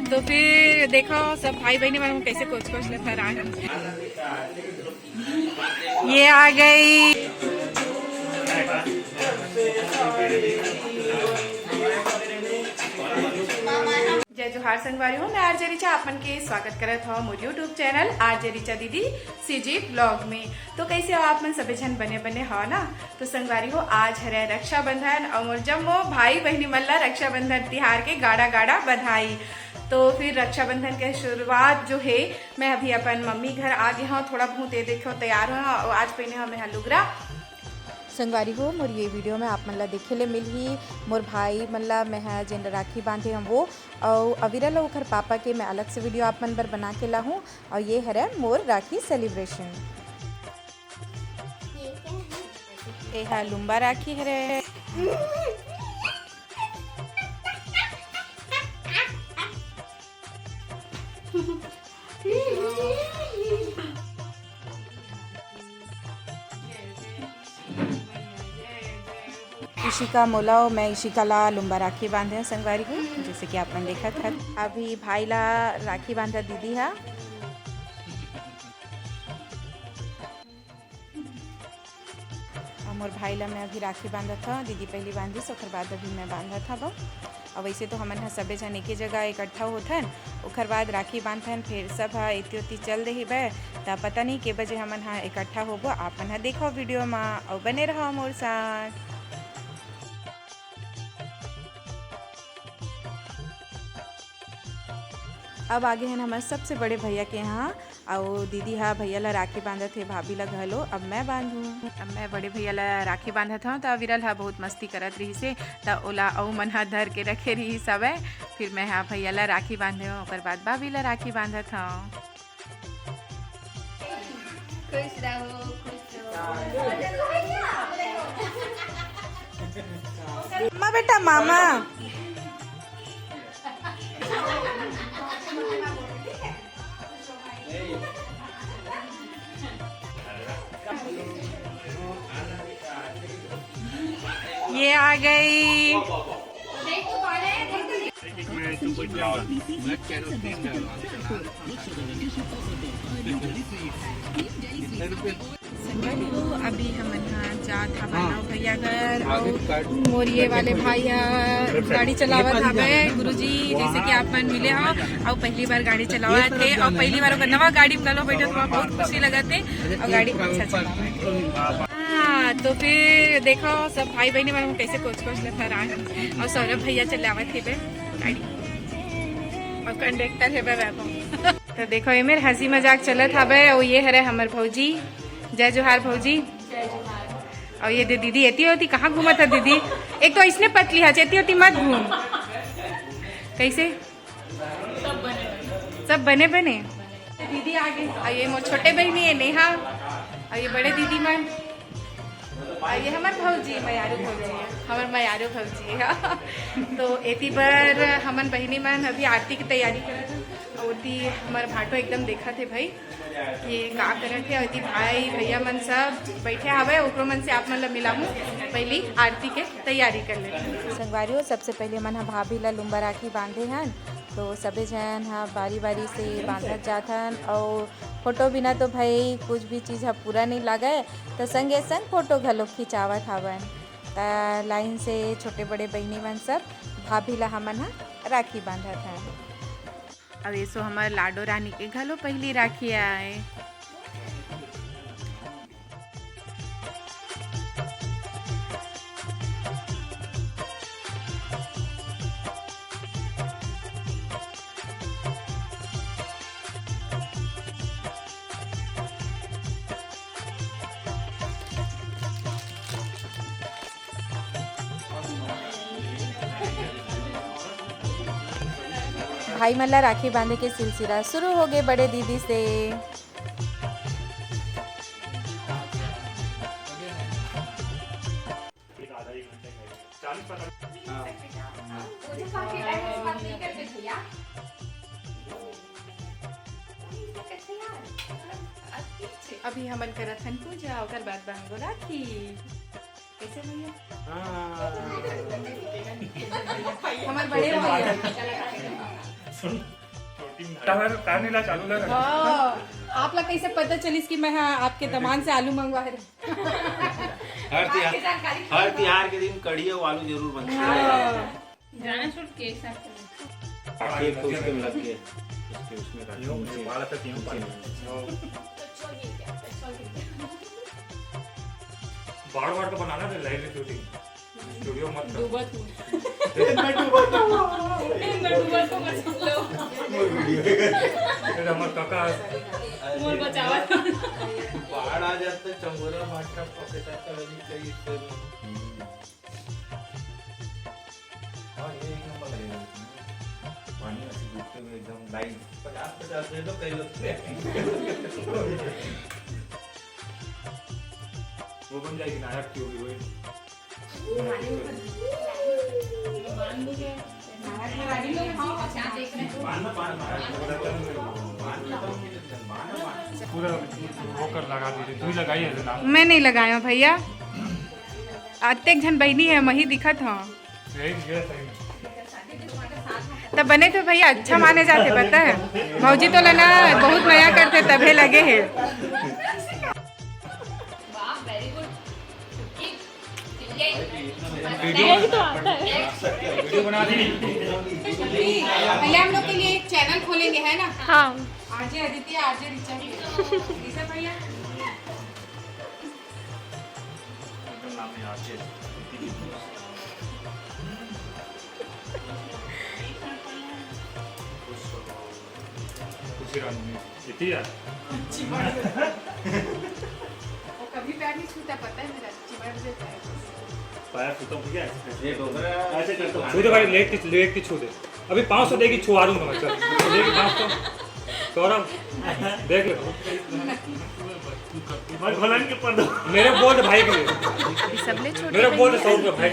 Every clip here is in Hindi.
तो फिर देखो सब भाई बहनी में कैसे कोच कोच ले फिर आए। ये आ गई जय जोहार संगवारी हूँ। मैं आरजे रिचा आपन के स्वागत करत हूँ मोर यूट्यूब चैनल आरजे रिचा दीदी सीजी ब्लॉग में। तो कैसे हो आप मन सभी जन बने बने हो ना। तो संगवारी हो आज है रक्षाबंधन और मोर जम्मो भाई बहनी मन ला रक्षाबंधन तिहार के गाड़ा गाड़ा बधाई। तो फिर रक्षाबंधन के शुरुआत जो है मैं अभी अपन मम्मी घर आ गई हूँ, थोड़ा बहुत ये देखो तैयार हूँ। आज पहने हमें यहाँ लुगरा संगवारी हो मोर ये वीडियो में आप मन ला देखे ले मिलही मोर भाई मन ला मैं जिन राखी बांधे हम वो और अविरल ओखर पापा के मैं अलग से वीडियो आप मन बर बना के ला हूँ। और ये है मोर राखी सेलिब्रेशन। ये है लुम्बा राखी है। इशिका मोलाओ मैं इशिका ला लुम्बा राखी बांधे संगवारी को, जैसे कि आप मन देखा था। अभी भाई ला राखी बांधा दीदी है। मोर भाई ला मैं अभी राखी बांधा था, दीदी पहली बांधी ओकर बाद अभी मैं बांधा था बा। और वैसे तो हमन सबे जन एक ही जगह इकट्ठा होथन, ओकर बाद राखी बांधन फिर सब इति उति चल रही बे। तो पता नहीं के बजे हमन हाँ इकट्ठा होबो, आप मन देखो वीडियो में और बने रहो मोर साथ। अब आगे हैं हमारे सबसे बड़े भैया के यहाँ और दीदी हाँ भैया ला राखी बांधा थे, भाभी ला घलो अब मैं बांधूँ। अब मैं बड़े भैया ला राखी बांधा था तो विरल हाँ बहुत मस्ती करत रही से तो ओला औ मन हा धर के रखे रही सब। फिर मैं हाँ भैया ला राखी बांधे हूँ, ओकर बाद भाभी ला राखी बांधा था। मामा बेटा मामा ये आ गई। अभी हम जात हमारा भैया घर और मोरिये वाले भाई गाड़ी चलावत हवे गुरुजी, जैसे कि आप मन मिले हो और पहली बार गाड़ी चलावत थे और पहली बार नवा गाड़ी में गलो बैठे तो बहुत खुशी लगत है और गाड़ी अच्छा चला। तो फिर देखो सब भाई बहनी में कैसे कोच कोच ले फिर आए और सौरभ भैया चलावत थे गाड़ी और कंडक्टर है बैठो। तो देखो ये मेरे हंसी मजाक चलत हवे और ये है हमर भौजी। जय जोहार भौजी। और ये दीदी एती होती कहाँ घूमा था दीदी, एक तो इसने पतली है चेती होती मत घूम। कैसे सब बने बने दीदी आ गई। और ये मोर छोटे बहनी है नेहा और ये बड़े दीदी मन और ये हमार भौजी मयारू भौजी है, हमार मयारू भौजी है। तो एती पर हमन बहनी मन अभी आरती की तैयारी करत हैं और ओती हमार भाटो एकदम देखा थे भाई ये का करत थे। और भाई भैया मन सब बैठे हवे, ओकरो मन से आप मन ला मिलाऊं, पहली आरती के तैयारी कर लेते। संगवारी हो सबसे पहले मन हा भाभी ला लुम्बा राखी बांधे हन, तो सबे जन हाँ बारी बारी से बांधत जाथन। और फोटो बिना तो भाई कुछ भी चीज़ पूरा नहीं लगे, तो संगे संग फोटो घलो खिंचावत हवन। तो लाइन से छोटे बड़े बहनी मन सब भाभी ला हमन हा राखी बांधत हन। अब ये सो हमारे लाडो रानी के घलो पहली राखी आए। भाई मल्ला राखी बांधे के सिलसिला शुरू हो गए बड़े दीदी से। अभी हमन करत हन पूजा ओकर बाद बांधो राखी। कैसे भैया हमारे बड़े भैया ला चालू लगा आप लोग कैसे पता चलिस कि मैं आपके दमान से आलू मंगवा रही? हर त्योहार के दिन कढ़ी और आलू जरूर बनता है। जाना शूट केक साथ केक तो उसके में लग के उसमें वाला तक यूं पानी बार तो बनाना था लाइव शूटिंग स्टूडियो मत कर डूबा तू मैं डूबा था तो मत लो ये हमर काका मोर बचावा बाढ़ आ जाता चंगोरा भाटा पकड़ता था वाली कई और ये एक नंबर लगेगा पानी ऐसे डूबते हुए एकदम लाइन 50-50 दे दो कई लोग वो बन जाएगी नायक की होगी वही पूरा होकर लगा दीजिए तू ही लगाई है ना मैं नहीं लगाया भैया, अत्येक झन बहनी है मही दिखत हाँ यही ये सही में तब बने तो भैया अच्छा माने जाते पता है भौजी तो लेना बहुत नया करते तभी लगे है। वीडियो बना दी पहले हम लोग के लिए एक चैनल खोलेंगे है ना? हाँ आरजे अदिति आरजे रिचा के भैया एकदम नाम है आरजे खुशी रानी इतनी है वो कभी पैर नहीं छूता पता है मेरा चिमड़ देता है। पैर छूता हूँ क्या ये डोगरा ऐसे करता हूँ छू दे भाई लेग की छू दे अभी 500 देगी छुआ दूंगा मैं चल देगी 500 सौरभ देख ले मेरे बोल भाई के लिए सबले छोटे मेरा बोल 100 रुपये भाई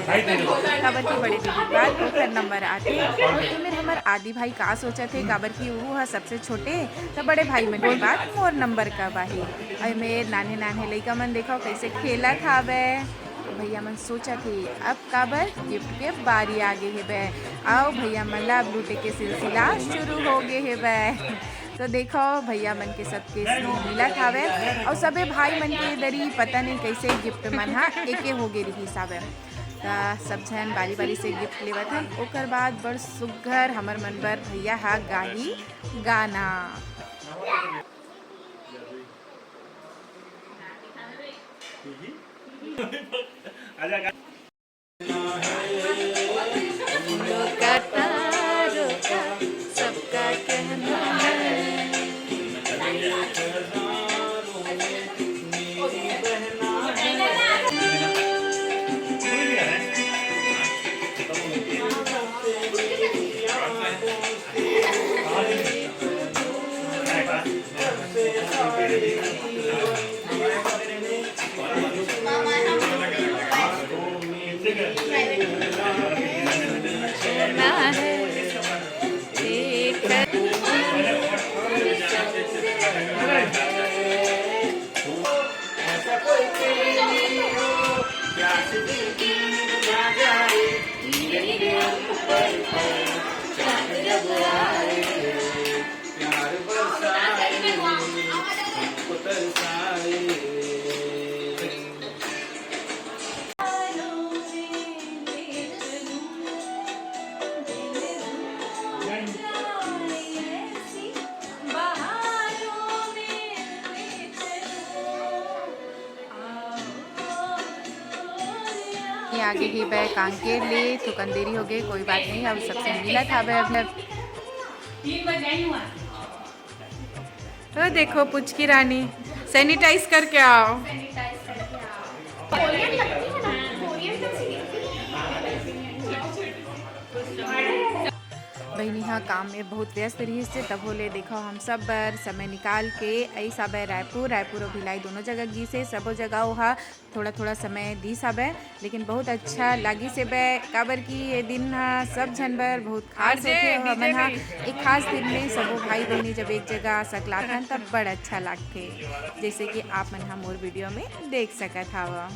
भाई दे दो काबर की बड़े दीदी बात ओकर नंबर आते और मेरे हमार आदि भाई का सोचा थे काबर की वो है सबसे छोटे तो बड़े भाई मन की बात मोर नंबर का बाही अरे मेरे नाने नाने लइका मन देखो कैसे खेला था बे भैया मन सोचा थे अब काबर गिफ्ट के बारी आगे है बे आओ भैया मन ला लूटे के सिलसिला शुरू हो गए है बे तो देखो भैया मन के सबके स्नेह मिला थावे और सबे भाई मन के दरी पता नहीं कैसे गिफ्ट मन हा एके हो गए रही हिसाबे सब जन बारी बारी से गिफ्ट लेवत हन ओकर बाद बड़ सुघर हमर मन बर भैया हा गाही गाना सबका कहना आगे ही बै कांकेर ले तो कंदेरी हो गई कोई बात नहीं अब सबसे मिला था बै तो देखो पुचकी रानी सैनिटाइज करके आओ बहनी हाँ काम में बहुत व्यस्त रही से तब बोले देखो हम सब बार समय निकाल के ऐसा बै रायपुर और भिलाई दोनों जगह गी से सबो जगह वहाँ थोड़ा थोड़ा समय दी सब है लेकिन बहुत अच्छा लगी से बै काबर की ये दिन हाँ सब जन बर बहुत खास होते हमन हाँ एक खास दिन में सबो भाई बहनी जब एक जगह सकलाथन तब बड़ा अच्छा लगते जैसे कि आप मन हम और वीडियो में देख सकत हवा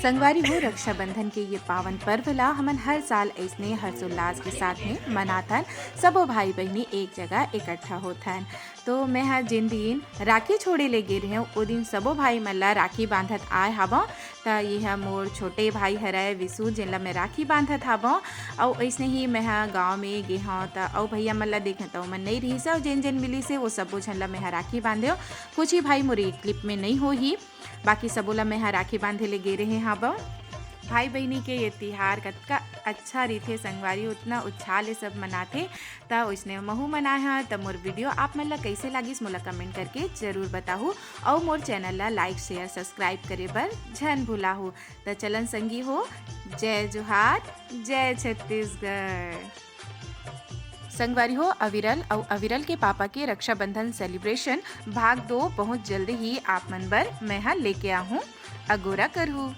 संगवारी हो रक्षाबंधन के ये पावन पर्व ला हमन हर साल ऐसने हर्षोल्लास के साथ में मनाथन। सबो भाई बहनी एक जगह इकट्ठा होथन। तो मैं हा जिन दिन राखी छोड़े ले गे रहे ओ दिन सबो भाई मन ला राखी बांधत आए हवों। त ये हा मोर छोटे भाई हरय विशु, जिन ला मैं राखी बांधत हवों। अउ ऐसने ही मैं हा गाँव में गे हूँ त अउ भैया मन ला देखे तो मन नहीं रही से, जिन जिन मिली से वो सबो झन ला मैं हा राखी बांधे। कुछ ही भाई मोर एक क्लिप में नहीं हो ही, बाकी सबो ला मैं हा राखी बांधे ले गे रहे हवों। भाई बहनी के ये तिहार कतका अच्छा रहीथे संगवारी, उतना उत्साह ले सब मनाथे। त उसने महू मनाए हा। त मोर वीडियो आप मन ला कैसे लागिस मोला कमेंट करके जरूर बताहू। और मोर चैनल ला लाइक शेयर सब्सक्राइब करे बर झन भुलाहू। त चलन संगी हो, जय जोहार, जय छत्तीसगढ़। संगवारी हो अविरल और अविरल के पापा के रक्षाबंधन सेलिब्रेशन भाग 2 बहुत जल्दी ही आप मन बर मैं हा लेके आहूँ। अगोरा करहूँ।